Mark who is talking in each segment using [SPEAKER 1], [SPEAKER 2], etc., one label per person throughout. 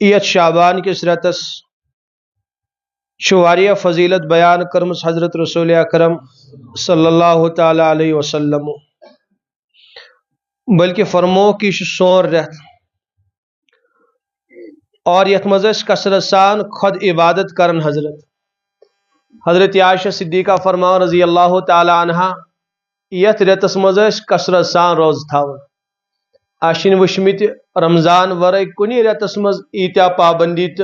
[SPEAKER 1] یت شعبان کس رتس واریہ فضیلت بیان کرمس حضرت رسول اکرم صلی اللہ تعالی علیہ وسلم، بلکہ فرمو کہ یہ سون رت اور یت مز کثرت سان خود عبادت کرن حضرت عائشہ صدیقہ فرما رضی اللہ تعالی عنہ یت رتس مز کثرت سان روز تھاون آشن وشمت رمضان ورائے کنی رتس مز ایتیا پابندی تو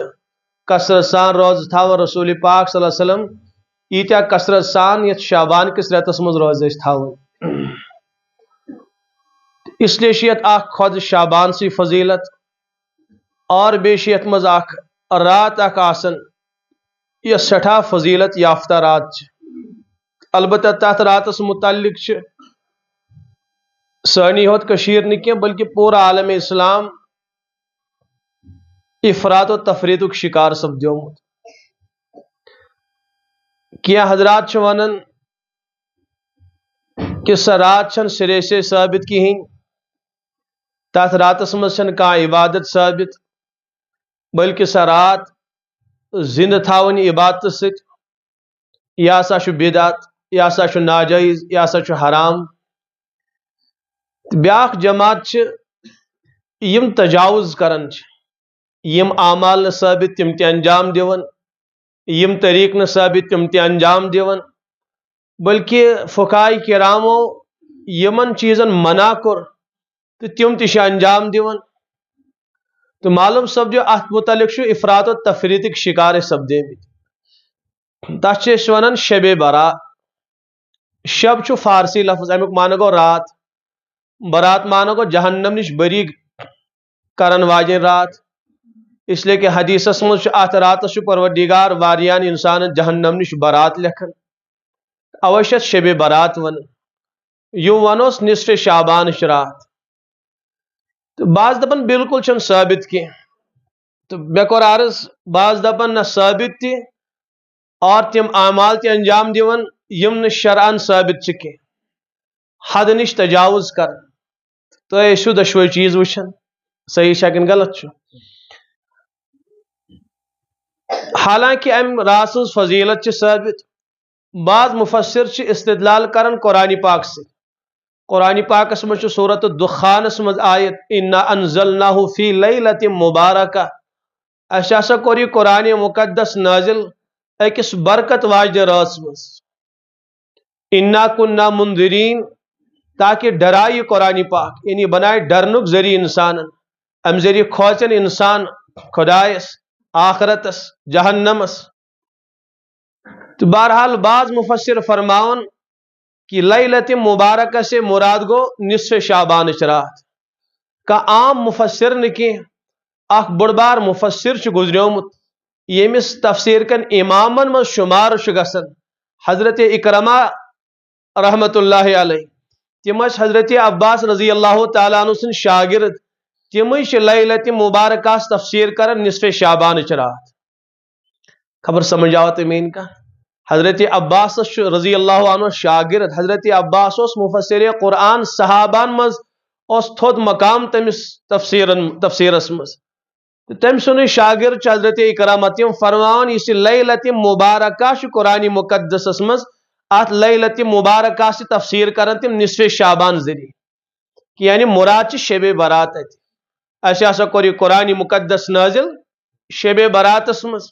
[SPEAKER 1] کثرت سان روز تھاون رسول پاک صلی اللہ علیہ وسلم ایتیا کثرت سان یت شعبان کس رتس مز روز تھاون، اس لیے شیت اخ خود شعبان سی فضیلت اور بیشیت مز اخ رات اخ آسن یہ سٹھا فضیلت یافتہ رات البتہ تات راتس متعلق سانی ہوت کشیر نکی بلکہ پورا عالم اسلام افراط و تفریط کا شکار سپدیومت۔ کیا حضرات ونن کہ سہ رات چھن سرے سے ثابت کہین، تات راتس مز چھن کا عبادت ثابت، بلکہ سہ رات زند تھاون عبادت ست یا سا چھ بدعت یا سا چھ ناجائز یا سا چھ حرام۔ بیاکھ جماعت چھ یم تجاوز کرن چھ، یم اعمال ثابت تم تہ انجام دیون، یم طریق نہ ثابت تم تہ انجام دیون، بلکہ فقہاء کرامو یمن چیزن منع کر تو تم تہ انجام دیون۔ تو معلوم سپدیو ات متعلق افراط و تفریط شکار سپدے تس ونان شب برات۔ شب چھ فارسی لفظ، امیک معنی گو رات، برات معنی گو جہنم نش بری کرن واجن رات، اس لیے کہ حدیثس مز ات راتس پروردگار واریان انسان جہنم نش برات لکھن، اوشت شب برات ون یوں ونوس نصف شعبان رات۔ تو بعض دپن بالکل چھن ثابت کی، تو مے کور عرض بعض دپن نہ ثابت تی اور تم اعمال تی انجام دیون یم نہ شرعن ثابت چھ کی، حد نش تجاوز کر۔ تو ایسو دشوئی چیز وچھن صحیح شکن غلط چھ۔ حالانکہ ام رات سز فضیلت چھ ثابت، بعض مفسر چھ استدلال کرن قرآن پاک سے۔ قرآن پاکس مجھ سورۃ الدخانس مز آیت انا انزلناہ فی لیلۃ مبارکہ، اس ہسا کور یہ قرآن مقدس نازل اکس برکت واجد رات مز، انا کننا منذرین، تاکہ ڈرائے قرآن پاک، یعنی بنائے ڈرنک ذریعہ انسان، ام ذریعہ کھوچن انسان خدایس، آخرتس، جہنمس۔ تو بہرحال بعض مفسر فرماون کہ لیلۃ مبارکہ سے مراد گو نصف شعبان رات۔ کا عام مفسر نکی اخ بڑ بار مفسر چھ گزریومت یمس تفسیر کن امامن مز شمار گسن حضرت اکرمہ رحمت اللہ علیہ، تم حضرت عباس رضی اللہ تعالیٰ عنہ سن شاگرد، تم لیلۃ مبارکہ تفسیر کرن نصف شعبان رات۔ خبر سمجھ آو تمین کا حضرت عباس رضی اللہ عنہ شاگرد، حضرت عباس اس مفسر قرآن صحابان مز اس تھود مقام تمس تفسیرس مز، تم سن شاگرد حضرت اکرامہ تم فرمان اس لیلۃ مبارکہ قرآن مقدس مز ات لیلۃ مبارکہ سے تفسیر کرن تم نصف شعبان ذریعہ، یعنی مراد شب برات ات۔ اس ہسا کور قرآن مقدس نازل شب براتس مز،